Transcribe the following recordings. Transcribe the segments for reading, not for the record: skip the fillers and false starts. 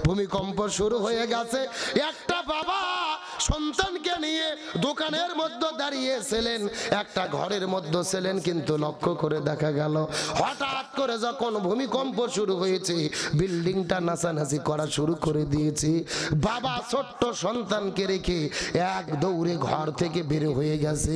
ভূমিকম্প শুরু হয়ে গেছে। একটা বাবা সন্তানকে নিয়ে দোকানের মধ্যে দাঁড়িয়েছিলেন, একটা ঘরের মধ্যে ছিলেন, কিন্তু লক্ষ্য করে দেখা গেল হঠাৎ করে যখন ভূমিকম্প শুরু হয়েছে বিল্ডিংটা নাচানাচি করা শুরু করে দিয়েছে। বাবা ছোট্ট সন্তানকে রেখে এক দৌড়ে ঘর থেকে বের হয়ে গেছে।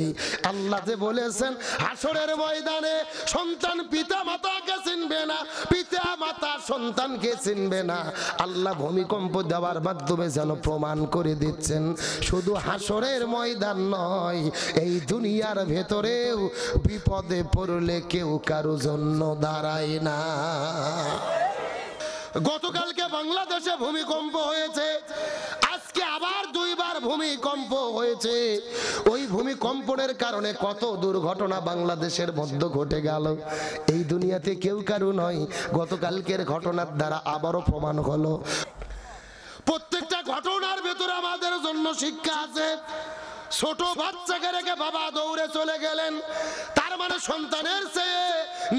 আল্লাহ যে বলেছেন হাসরের ময়দানে সন্তান পিতা মাতাকে চিনবে না, পিতা মাতা সন্তানকে চিনবে না। আল্লাহ ভূমিকম্প দেওয়ার মাধ্যমে যেন প্রমাণ করে দিচ্ছেন শুধু হাসরের ময়দান নয়, এই দুনিয়ার ভেতরেও বিপদে পড়লে কেউ কারো জন্য দাঁড়ায় না। গতকালকে বাংলাদেশে ভূমিকম্প হয়েছে, আজকে আবার দুইবার ভূমিকম্প হয়েছে। ওই ভূমিকম্পের কারণে কত দুর্ঘটনা বাংলাদেশের মধ্যে ঘটে গেল, এই দুনিয়াতে কেউ কারো নয়। গতকালকের ঘটনার দ্বারা আবারও প্রমাণ হলো প্রত্যেকটা ঘটনার ভেতরে আমাদের জন্য শিক্ষা আছে। ছোট বাচ্চাকে রেখে বাবা দৌড়ে চলে গেলেন, তার মানে সন্তানের চেয়ে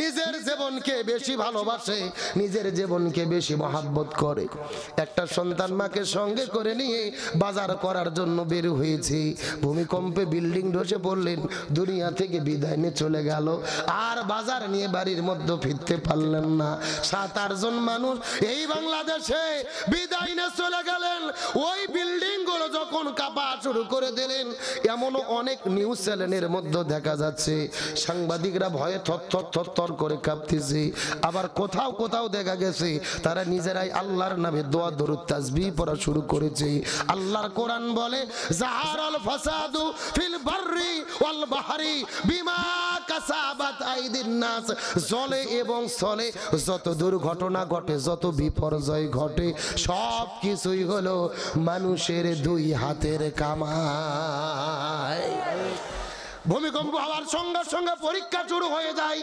নিজের জীবনকে বেশি ভালোবাসে, নিজের জীবনকে বেশি মহাব্বত করে। একটা সন্তান মাকে সঙ্গে করে নিয়ে বাজার করার জন্য বের হয়েছে, ভূমিকম্পে বিল্ডিং ধসে পড়লেন, দুনিয়া থেকে বিদায় নিয়ে চলে গেল, আর বাজার নিয়ে বাড়ির মধ্যে ফিরতে পারলেন না। 7-8 জন মানুষ এই বাংলাদেশে বিদায় নিয়ে চলে গেলেন। ওই বিল্ডিং গুলো যখন কাঁপা শুরু করে দিলেন, এমনও অনেক নিউজ চ্যানেলের মধ্যে দেখা যাচ্ছে সাংবাদিকরা ভয়ে থরথর করে কাঁপতেছে। আবার কোথাও কোথাও দেখা গেছে তারা নিজেরাই আল্লাহর নামে দোয়া দরুদ তাসবিহ পড়া শুরু করেছে। আল্লাহর কোরআন বলে জাহারাল ফাসাদু ফিল বাররি ওয়াল বাহরি বিমা কাসাবাত আইদিন নাস। জলে এবং স্থলে যত দুর্ঘটনা ঘটে, যত বিপর্যয় ঘটে, সব কিছুই হলো মানুষের দুই হাতের কামাই। ভূমিকম্প হওয়ার সঙ্গে সঙ্গে পরীক্ষা শুরু হয়ে যায়,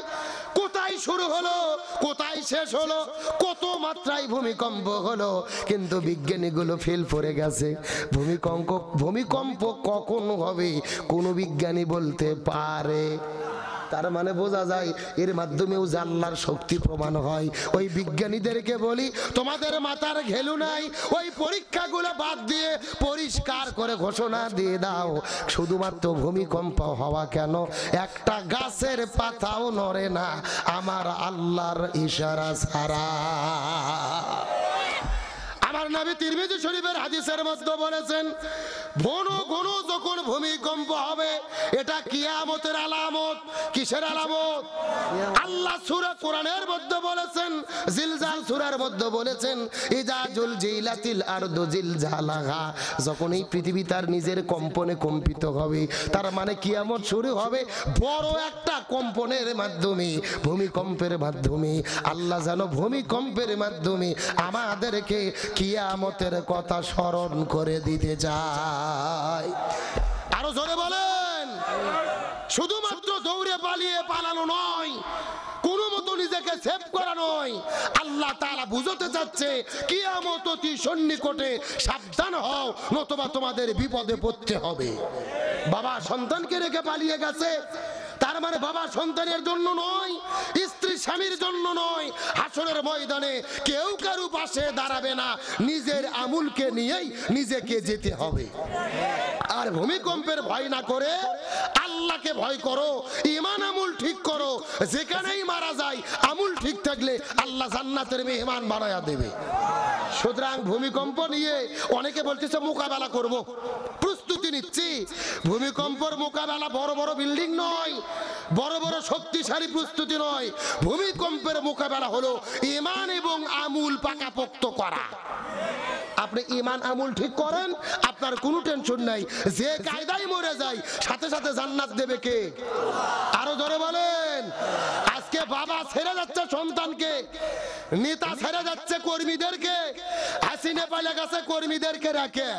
কোথায় শুরু হলো, কোথায় শেষ হলো, কত মাত্রায় ভূমিকম্প হলো। কিন্তু বিজ্ঞানীগুলো ফেল করে গেছে। ভূমিকম্প কখন হবে কোন বিজ্ঞানী বলতে পারে? তার মানে বোঝা যায় এর মাধ্যমেও আল্লাহর শক্তি প্রমাণ হয়। ওই বিজ্ঞানীদেরকে বলি তোমাদের মাথার ঘেলু নাই, ওই পরীক্ষাগুলো বাদ দিয়ে পরিষ্কার করে ঘোষণা দিয়ে দাও শুধুমাত্র ভূমিকম্প হওয়া কেন, একটা গাছের পাতাও নড়ে না আমার আল্লাহর ইশারা ছাড়া। আমার নবী তিরমিজি শরীফের হাদিসের মধ্যে বলেছেন ঘন ঘন যখন ভূমিকম্প হবে এটা কিয়ামতের আলামত। কিসের আলামত? আল্লাহ সূরা কোরআনের মধ্যে বলেছেন, জিলজাল সূরার মধ্যে বলেছেন ইজা জুলজিলাতিল আরদু জিলজালাহা, যখন এই পৃথিবী তার নিজের কম্পনে কম্পিত হবে, তার মানে কিয়ামত শুরু হবে বড় একটা কম্পনের মাধ্যমে, ভূমিকম্পের মাধ্যমে। আল্লাহ যেন ভূমিকম্পের মাধ্যমে আমাদেরকে কিয়ামতের কথা স্মরণ করে দিতে চায়। আরো জোরে বলেন। শুধুমাত্র দৌড়ে পালিয়ে পালানো নয়, কোনো মতো নিজেকে সেভ করা নয়, আল্লাহ তাআলা বুঝাতে যাচ্ছে কিয়ামত অতি সন্নিকটে, সাবধান হও নতুবা তোমাদের বিপদে পড়তে হবে। বাবা সন্তানকে রেখে পালিয়ে গেছে, তার মানে বাবা সন্তানের জন্য নয়, স্ত্রী স্বামীর জন্য নয়, হাসরের ময়দানে কেউ কারো পাশে দাঁড়াবে না, নিজের আমুলকে নিয়েই নিজেকে যেতে হবে। আর ভূমিকম্পের ভয় না করে আল্লাহকে ভয় করো, ঈমান আমল ঠিক করো, যেখানেই মারা যায় আমল ঠিক থাকলে আল্লাহ জান্নাতের মেহমান বানায়া দেবে। সুতরাং ভূমিকম্প নিয়ে অনেকে বলতেছে মোকাবেলা করব, প্রস্তুতি নিচ্ছি। ভূমিকম্পের মোকাবেলা বড় বড় বিল্ডিং নয়, বড় বড় শক্তিশালী প্রস্তুতি নয়, ভূমিকম্পের মোকাবেলা হলো ঈমান এবং আমল পাকাপোক্ত করা। আপনি ঈমান আমল ঠিক করেন, আপনার কোনো টেনশন নাই, যে কায়দায় মরে যায় সাথে সাথে জান্নাত দেবে কে? আরো ধরে বলেন। আজকে বাবা ছেড়ে যাচ্ছে সন্তানকে, নেতা ছেড়ে যাচ্ছে কর্মীদেরকে, হাসিনা পালে গেছে কর্মীদেরকে রাখে,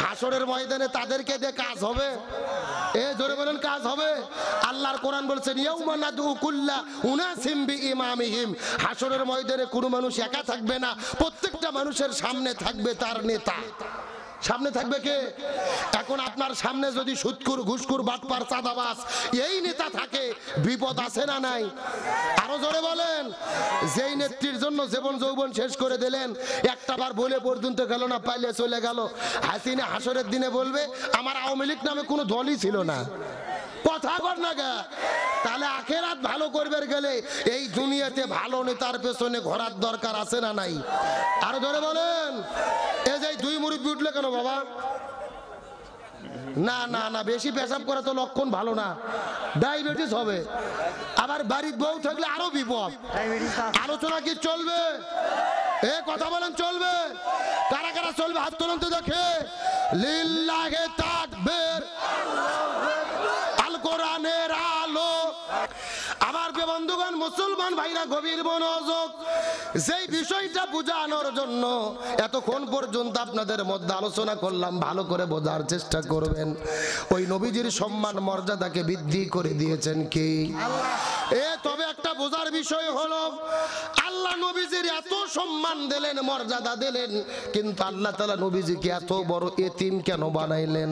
হাসরের ময়দানে তাদেরকে দিয়ে কাজ হবে? এ জোরে বলেন কাজ হবে? আল্লাহর কোরআন বলছেন ইয়াউমা নাদউ কুল্লা উনাসিম বিইমামিহিম, হাসরের ময়দানে কোনো মানুষ একা থাকবে না, প্রত্যেকটা মানুষের সামনে থাকবে তার নেতা। সামনে থাকবে কে? এখন আপনার সামনে যদি সুদখোর, ঘুষখোর, বাটপার, চাঁদাবাজ এই নেতা থাকে, বিপদ আছে না নাই? আরো জোরে বলেন। যেই নেত্রীর জন্য জীবন যৌবন শেষ করে দিলেন, একটা বার বলে পর্যন্ত গেল না, পাইলে চলে গেল। হাসিনা হাসরের দিনে বলবে আমার আওয়ামী লীগ নামে কোনো দলই ছিল না। কথা কর না গা। তাহলে আখেরাত ভালো করবে গেলে এই দুনিয়াতে ভালো নেতার পেছনে ঘোরার দরকার আছে না নাই? আরো ধরে বলেন। এই যে দুই মুরব্বি উঠলে কেন বাবা? না না না, বেশি পেশাব করা তো লক্ষণ ভালো না, ডায়াবেটিস হবে। আবার বাড়ির বউ থাকলে আরো বিপদ। আলোচনা কি চলবে? এ কথা বলেন চলবে? কারা কারা চলবে হাত তুলুন তো দেখে। লিল্লাহে তাকবীর, আল কোরআনের আলো। আমার বন্ধুগণ, মুসলমান ভাইরা, গভীর মনোযোগ। যেই বিষয়টা বোঝানোর জন্য এতক্ষণ পর্যন্ত আপনাদের মধ্যে আলোচনা করলাম, ভালো করে বোঝার চেষ্টা করবেন। ওই নবীজির সম্মান মর্যাদাকে বৃদ্ধি করে দিয়েছেন কে? তবে একটা বোঝার বিষয় হলো, আল্লাহ নবীজির এত সম্মান দিলেন, মর্যাদা দিলেন, কিন্তু আল্লাহ তাআলা নবীজিকে এত বড় এতিম কেন বানাইলেন?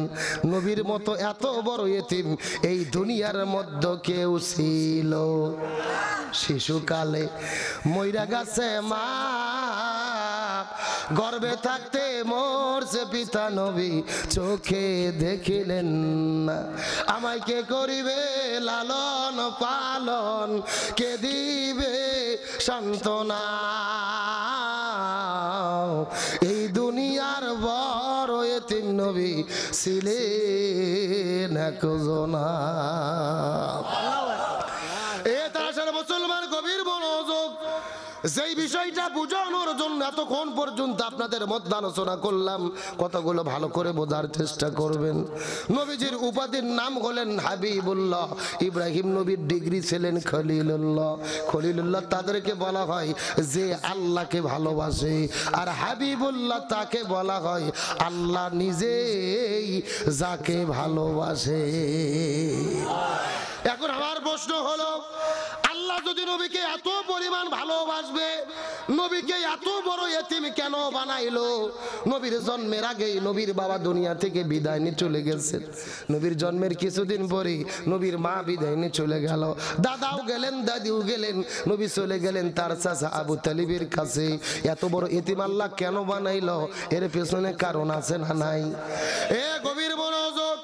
নবীর মতো এত বড় এতিম এই দুনিয়ার মধ্যে কেউ ছিল? শিশুকালে মইরা গেছে মা, গর্ভে থাকতে মরছে পিতা, নবী চোখে দেখিলেন না। আমায় কে করিবে লালন পালন, কে দিবে সান্ত্বনা? এই দুনিয়ার বড় এতিম নবী ছিলেন একজনা। মুসলমান, গভীর মনোযোগ। যেই বিষয়টা বোঝানোর জন্য এতক্ষণ পর্যন্ত আপনাদের মধ্যে আলোচনা করলাম, কতগুলো ভালো করে বোঝার চেষ্টা করবেন। নবীজির উপাধির নাম হলেন হাবিবুল্লাহ। ইব্রাহিম নবীর ডিগ্রি ছিলেন খলিলুল্লাহ। খলিলুল্লাহ তাদেরকে বলা হয় যে আল্লাহকে ভালোবাসে, আর হাবিবুল্লাহ তাকে বলা হয় আল্লাহ নিজেই যাকে ভালোবাসে। এখন আমার প্রশ্ন হলো, আল্লাহ যদি নবীকে এত পরিমাণ ভালোবাসবে, নবীকে এত বড় এতিম কেন বানাইলো? নবীর জন্মের আগেই নবীর বাবা দুনিয়া থেকে বিদায় নিয়ে চলে গেছেন। নবীর জন্মের কিছুদিন পরে নবীর মা বিদায় নিয়ে চলে গেল, দাদাও গেলেন, দাদিও গেলেন, নবী চলে গেলেন তার চাচা আবু তালিবের কাছে। এত বড় এতিম আল্লাহ কেন বানাইলো? এর পেছনে কারণ আছে না নাই? গভীর মনোযোগ।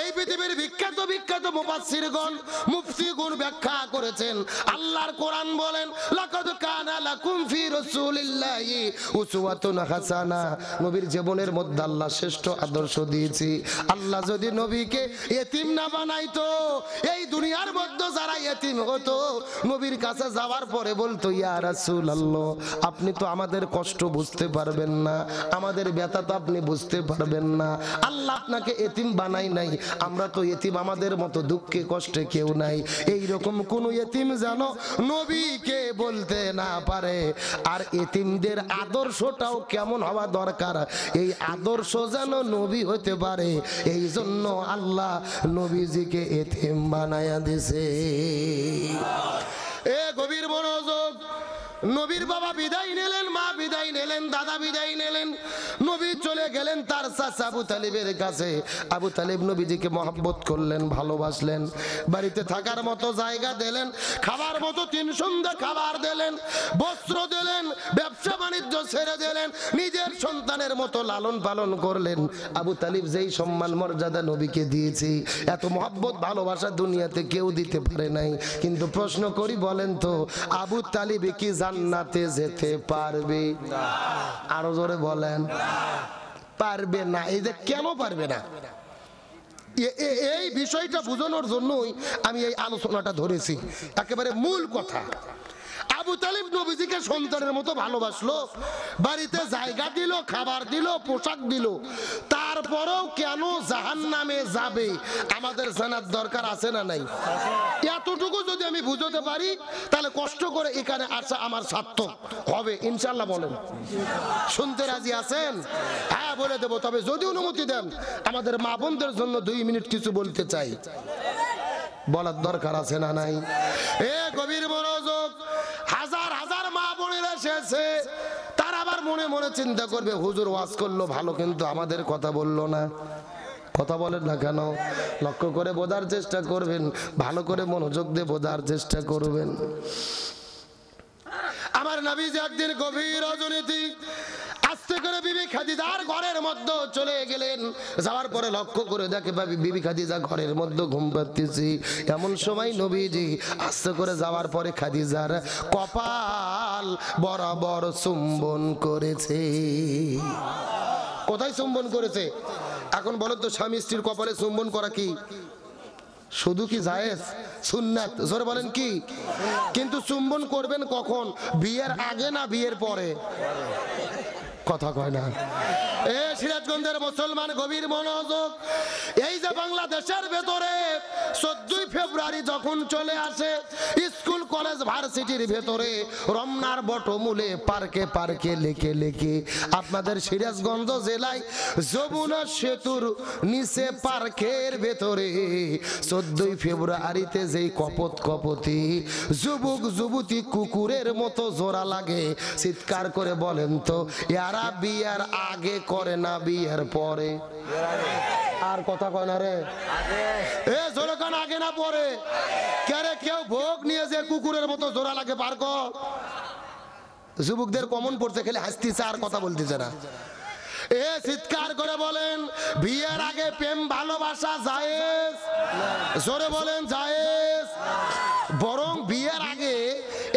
এই পৃথিবীর বিখ্যাত বিখ্যাত মুফাসসিরগণ, মুফতিগণ ব্যাখ্যা করেছেন। আল্লাহর কোরআন বলেন, লাকাদ কানা লাকুম ফি রাসূলিল্লাহি উসওয়াতুন হাসানা। নবীর জীবনের মধ্যে আল্লাহ শ্রেষ্ঠ আদর্শ দিয়েছি। আল্লাহ যদি নবীকে এতিম না বানাইতো, এই দুনিয়ার মধ্যে যারা এতিম হতো, নবীর কাছে যাওয়ার পরে বলতো, ইয়া রাসূলুল্লাহ, আপনি তো আমাদের কষ্ট বুঝতে পারবেন না, আমাদের ব্যথা তো আপনি বুঝতে পারবেন না। আল্লাহ আপনাকে এতিম বানাই নাই, আমরা তো এতিম, আমাদের মতো দুঃখে কষ্টে কেউ নাই। এইরকম কোন এতিম যেন নবীকে বলতে না পারে। আর এতিমদের আদর্শটাও কেমন হওয়া দরকার, এই আদর্শ যেন নবী হতে পারে। এই জন্য আল্লাহ নবীজিকে এতিম বানায়া দিয়েছে। গভীর মনোযোগ। নবীর বাবা বিদায় নিলেন, মা বিদায় নিলেন, দাদা বিদায় নিলেন, নবী চলে গেলেন তার চাচা আবু তালিবের কাছে। আবু তালিব নবীজিকে মহব্বত করলেন, ভালোবাসলেন, বাড়িতে থাকার মতো জায়গা দিলেন, খাবার মতো 3 সন্ধ্যা খাবার দিলেন, বস্ত্র দিলেন, ব্যবসা বাণিজ্য ছেড়ে দিলেন, নিজের সন্তানের মতো লালন পালন করলেন। আবু তালিব যেই সম্মান মর্যাদা নবীকে দিয়েছে, এত মহব্বত ভালোবাসা দুনিয়াতে কেউ দিতে পারে নাই। কিন্তু প্রশ্ন করি, বলেন তো, আবু তালিব কি জান্নাতে যেতে পারবে? আরো জোরে বলেন। পারবে না। এই যে কেন পারবে না, এই বিষয়টা বোঝানোর জন্যই আমি এই আলোচনাটা ধরেছি। একেবারে মূল কথা, আবু তালিব নবীজিকে সন্তানের মতো ভালোবাসলো, বাড়িতে জায়গা দিল, খাবার দিল, পোশাক দিল, তারপরেও কেন জাহান্নামে যাবে আমাদের জানার দরকার আছে না নাই? এতটুকু যদি আমি বুঝতে পারি, তাহলে কষ্ট করে এখানে আসা আমার সার্থক হবে ইনশাআল্লাহ। বলেন, শুনতে রাজি আছেন? হ্যাঁ বলে দেবো, তবে যদি অনুমতি দেন আমাদের মা বোনদের জন্য 2 মিনিট কিছু বলতে চাই। বলার দরকার আছে না নাই? গভীর মনোযোগ। হাজার হাজার মা বোনেরা এসেছে, তারা আবার মনে মনে চিন্তা করবে, হুজুর ওয়াজ করলো ভালো, কিন্তু আমাদের কথা বললো না। কথা বলেন না কেন? লক্ষ্য করে বোঝার চেষ্টা করবেন, ভালো করে মনোযোগ দিয়ে বোঝার চেষ্টা করবেন। আমার নবীজি একদিন গভীর রজনীতে আস্তে করে বিবি খাদিজার ঘরের মধ্যে চলে গেলেন। যাওয়ার পরে লক্ষ্য করে দেখে বিবি খাদিজা ঘরের মধ্যে ঘুম পাড়তেছে। এমন সময় নবীজি আস্তে করে যাওয়ার পরে খাদিজার কপাল বরাবর চুম্বন করেছে। কোথায় চুম্বন করেছে? এখন বলো তো, স্বামী স্ত্রীর কপালে চুম্বন করা কি শুধু কি জায়েজ? সুন্নাত। জোরে বলেন কি? কিন্তু চুম্বন করবেন কখন? বিয়ের আগে না বিয়ের পরে? কথা কয় না। সিরাজগঞ্জের মুসলমান গভীর মনোযোগ। এই যে বাংলাদেশের ভেতরে 14 ফেব্রুয়ারি যখন চলে আসে, স্কুল কলেজ ভার্সিটির ভেতরে রমনার বটমূলে পার্কে পার্কে লেখে লেখে আপনাদের সিরাজগঞ্জ জেলায় যমুনা সেতুর নিচে পার্কের ভেতরে 14 ফেব্রুয়ারিতে যেই কপত কপতি যুবক যুবতী কুকুরের মতো জোড়া লাগে, চিৎকার করে বলেন তো, এরা বিয়ার আগে করে না বিয়ের পরে? আর কথা কয় না রে, এ জোরে কান, আগে না পরে? কেরে কেউ ভোগ নিয়ে যে কুকুরের মতো জোড়া লাগে পার্ক? যুবকদের কমন পড়তে খেলে হাসতেছে আর কথা বলতেছে না। এ চিৎকার করে বলেন, বিয়ের আগে প্রেম ভালোবাসা জায়েজ? জোরে বলেন জায়েজ? বরং বিয়ের আগে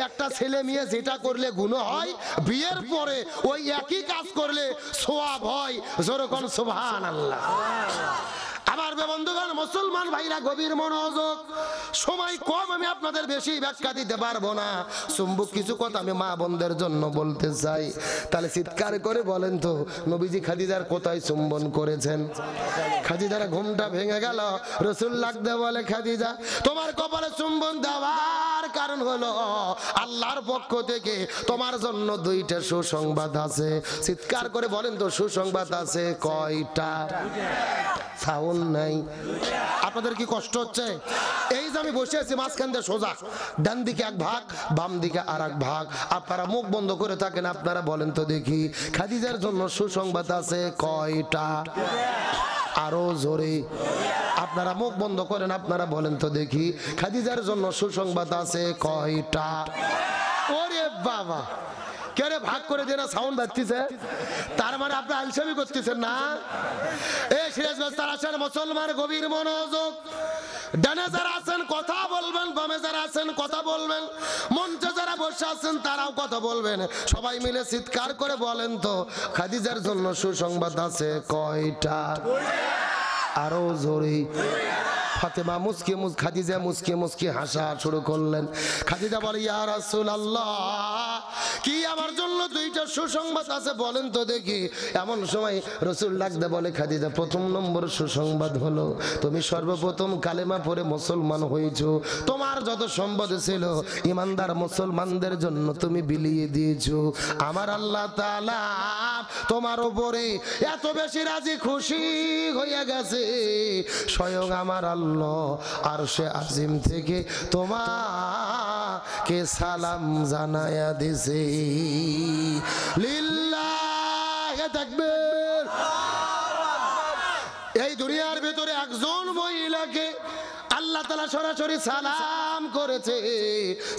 একটা ছেলে মেয়ে যেটা করলে গুনাহ হয়, বিয়ের পরে ওই একই কাজ করলে সওয়াব হয়। জোরে কোন সুবহানাল্লাহ। আমার বন্ধুগণ, মুসলমান ভাইরা গভীর মনোযোগ। সময় কম, আমি আপনাদের বেশি ব্যাখ্যা দিতে পারবো না। চুম্বক কিছু কথা আমি মা বোনদের জন্য বলতে চাই। তাহলে চিৎকার করে বলেন তো, নবীজি খাদিজার কোথায় চুম্বন করেছেন? খাদিজার ঘুমটা ভেঙে গেল। রাসূল লাগতে বলে, খাদিজা তোমার কপালে চুম্বন দেওয়ার কারণ হলো আল্লাহর পক্ষ থেকে তোমার জন্য 2টা সুসংবাদ আছে। চিৎকার করে বলেন তো, সুসংবাদ আছে কয়টা? সাউন্ড নাই। আপনাদের কি কষ্ট হচ্ছে? এই যে আমি বসে আছি মাঝখান দিয়ে সোজা, ডান দিকে এক ভাগ, বাম দিকে আর এক ভাগ। আপনারা মুখ বন্ধ করে থাকেন, আপনারা বলেন তো দেখি, খাদিজার জন্য সুসংবাদ আছে কয়টা? আরো জোরে। আপনারা মুখ বন্ধ করেন, আপনারা বলেন তো দেখি, খাদিজার জন্য সুসংবাদ আছে কয়টা? ওরে বাবা, কেরে ভাগ করে দিয়ে না সাউন্ড বাজতেছে? তার মানে আপনি আলসামি করতেছেন না? এই সিরাজগঞ্জ তারাশের মুসলমান গভীর মনোযোগ। ডানে যারা আছেন কথা বলবেন, বামে যারা আছেন কথা বলবেন, মঞ্চে যারা বসে আছেন তারাও কথা বলবেন। সবাই মিলে চিৎকার করে বলেন তো, খাদিজার জন্য সুসংবাদ আছে কয়টা? আরো জোরে। ফাতেমা খাদিজা মুসকে মুসকে হাসা শুরু করলেন। খাদিজা বলে, ইয়া রাসূলুল্লাহ, কি আমার জন্য 2টা সুসংবাদ আছে, বলেন তো দেখি। এমন সময় রাসূল ডাকতে বলে, খাদিজা প্রথম নম্বর সুসংবাদ হলো তুমি সর্বপ্রথম কালেমা পড়ে মুসলমান হয়েছো। তোমার যত সম্পদ ছিল ইমানদার মুসলমানদের জন্য তুমি বিলিয়ে দিয়েছো। আমার আল্লাহ তাআলা তোমার উপরে এত বেশি রাজি খুশি হয়ে গেছে, স্বয়ং আমার আল্লাহ আরশে আজিম থেকে তোমাকে সালাম জানায়া দিছে। লিল্লাহি তাকবীর। এই দুনিয়ার ভিতরে একজন মহিলাকে আল্লাহ তাআলা সরাসরি সালাম করেছে।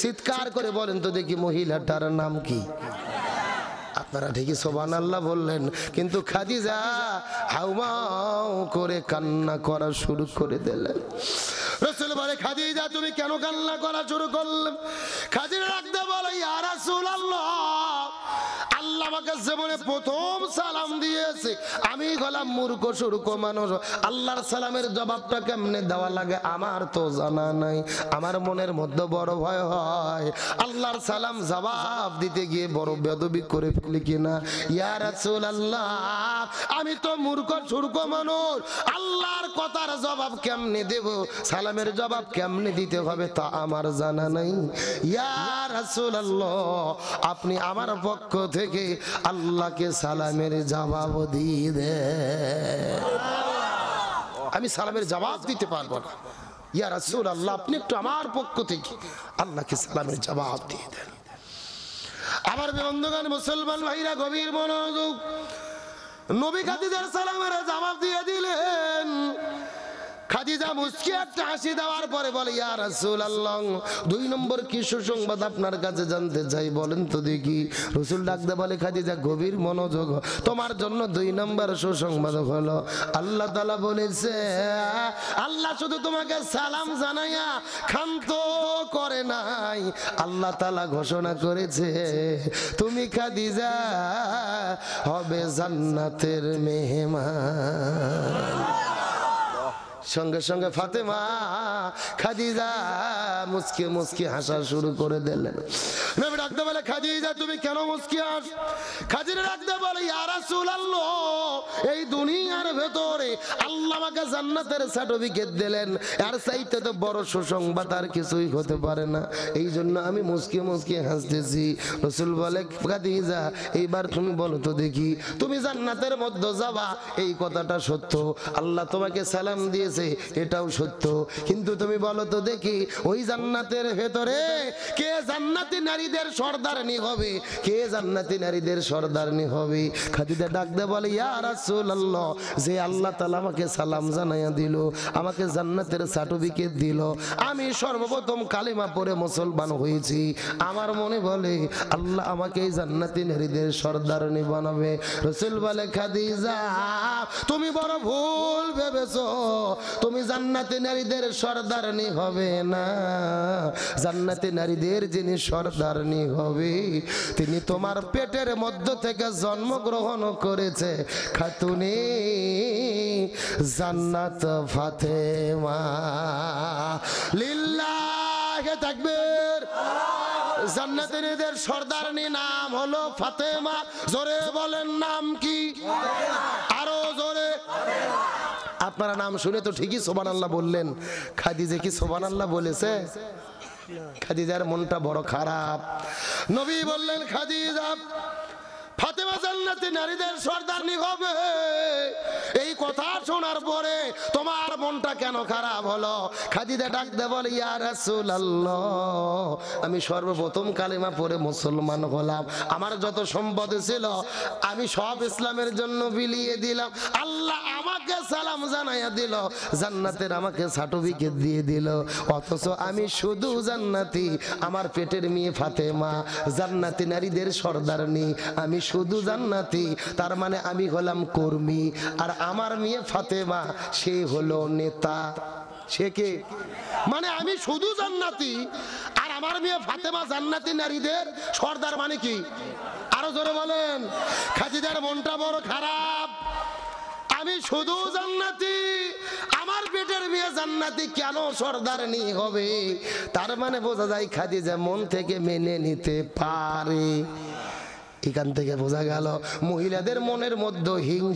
চিৎকার করে বলেন তো দেখি, মহিলাটার নাম কি? আপনারা ঠিকই সুবহানাল্লাহ বললেন, কিন্তু খাদিজা হাউমাউ করে কান্না করা শুরু করে দিলেন। রাসূল বলে, খাদিজা তুমি কেন কান্না করা শুরু করলে? খাদিজা রাখতে বলে, ইয়া রাসূলুল্লাহ, আল্লাহ আমাকে জীবনে প্রথম সালাম দিয়েছে, আমি গলাম মূর্খ সুরক মানুষ, আল্লাহর সালামের জবাবটা কেমনে দেওয়া লাগে আমার তো জানা নাই। আমার মনের মধ্যে বড় ভয় হয় আল্লাহর সালাম জবাব দিতে গিয়ে বড় বেয়াদবি করে ফেলি কিনা। ইয়া রাসূলুল্লাহ, আমি তো মূর্খ সুরক মানুষ, আল্লাহর কথার জবাব কেমনে দেব, সালামের জবাব কেমনে দিতে হবে তা আমার জানা নাই। ইয়া রাসূলুল্লাহ, আপনি আমার পক্ষ থেকে আল্লাহকে সালামের জবাব দিয়ে দেন। আমি সালামের জবাব দিতে পারবো না। ইয়া রাসূলুল্লাহ, আপনি একটু আমার পক্ষ থেকে আল্লাহকে সালামের জবাব দিয়ে দেন। আমার বন্ধুগণ মুসলমান ভাইরা গভীর মনোযোগ, নবী খাদিজার সালামের জবাব দিয়ে দিলেন। খাদিজা মুস্কি একটা হাসি দেওয়ার পরে বলে, ইয়া রাসূলুল্লাহ, 2 নম্বর কি সুসংবাদ আপনার কাছে জানতে চাই, বলেন তো দেখি। রাসূল ডাকতে বলে, খাদিজা গভীর মনোযোগ, তোমার জন্য 2 নম্বর সুসংবাদ হলো আল্লাহ তাআলা বলেছে, আল্লাহ শুধু তোমাকে সালাম জানাইয়া ক্ষান্ত করে নাই, আল্লাহ তাআলা ঘোষণা করেছে তুমি খাদিজা হবে জান্নাতের মেহমান। সঙ্গে সঙ্গে ফাতেমা খাদিজা মুস্কি মুস্কি হাসা শুরু করে দিলেন। নবী ডাকতে বলে, খাদিজা তুমি কেন মুস্কি হাস? খাদিজা ডাকতে বলে, ইয়া রাসূলুল্লাহ, এই দুনিয়ার ভেতরে আল্লাহ আমাকে জান্নাতের সার্টিফিকেট দিলেন, আর চাইতে তো বড় সুসংবাদ আর কিছুই হতে পারে না, এই জন্য আমি মুস্কি মুস্কি হাসতেছি। রাসূল বলে, খাদিজা এইবার তুমি বলো তো দেখি, তুমি জান্নাতের মধ্যে যাবা এই কথাটা সত্য, আল্লাহ তোমাকে সালাম দিয়েছে এটাও সত্য, কিন্তু তুমি বলো তো দেখি ওই জান্নাতের ভেতরে কে জান্নাতি নারীদের সর্দারনি হবে, কে জান্নাতি নারীদের সর্দারনি হবে? খাদিজা ডাকতে বলে, ইয়া রাসূলুল্লাহ, যে আল্লাহ তাআলা আমাকে সালাম জানাইয়া দিল, আমাকে জান্নাতের সার্টিফিকেট দিল, আমি সর্বপ্রথম কালিমা পড়ে মুসলমান হয়েছি, আমার মনে বলে আল্লাহ আমাকে এই জান্নাতি নারীদের সর্দারনি বানাবে। রাসূল বলে, খাদিজা তুমি বড় ভুল ভেবেছো, তুমি জান্নাতি নারীদের সর্দারনি হবে না, জান্নাতি নারীদের যিনি সর্দারনি হবে তিনি তোমার পেটের মধ্য থেকে জন্মগ্রহণ করেছে খাতুনে জান্নাত ফাতেমা। লিল্লাহি তাকবীর। জান্নাতি নারীদের সর্দারনি নাম হলো ফাতেমা। জোরে বলেন নাম কি? আরো জোরে। আপনারা নাম শুনে তো ঠিকই সুবহানাল্লাহ বললেন, খাদিজা কি সুবহানাল্লাহ বলেছে? খাদিজার মনটা বড় খারাপ। নবী বললেন, খাদিজা ফাতেমা জান্নাতি নারীদের সর্দারনি হবে, এই কথা শোনার পরে তোমার মনটা কেন খারাপ হলো? খাদিজা ডাকতে বলে, ইয়া রাসূলুল্লাহ, আমি সর্বপ্রথম কালিমা পড়ে মুসলমান হলাম, আমার যত সম্পদ ছিল আমি সব ইসলামের জন্য বিলিয়ে দিলাম, আল্লাহ আমাকে সালাম জানাইয়া দিল, জান্নাতের আমাকে সার্টিফিকেট দিয়ে দিল, অথচ আমি শুধু জান্নাতি, আমার পেটের মেয়ে ফাতেমা জান্নাতি নারীদের সর্দারনি, আমি শুধু জান্নাতি, তার মানে আমি হলাম কর্মী, আর আমার মেয়ে ফাতেমা সে হলো নেতা। সে কে? মানে আমি শুধু জান্নাতি আর আমার মেয়ে ফাতেমা জান্নাতি নারীদের সর্দার, মানে কি? আরো জোরে বলেন। খাদিজার মনটা বড় খারাপ, আমি শুধু জান্নাতি, আমার পেটের মেয়ে জান্নাতি, কেন সর্দারনি হবে? তার মানে বোঝা যায় খাদিজা মন থেকে মেনে নিতে পারে। এখান থেকে বোঝা গেল মহিলাদের মনের মধ্যে হিংসা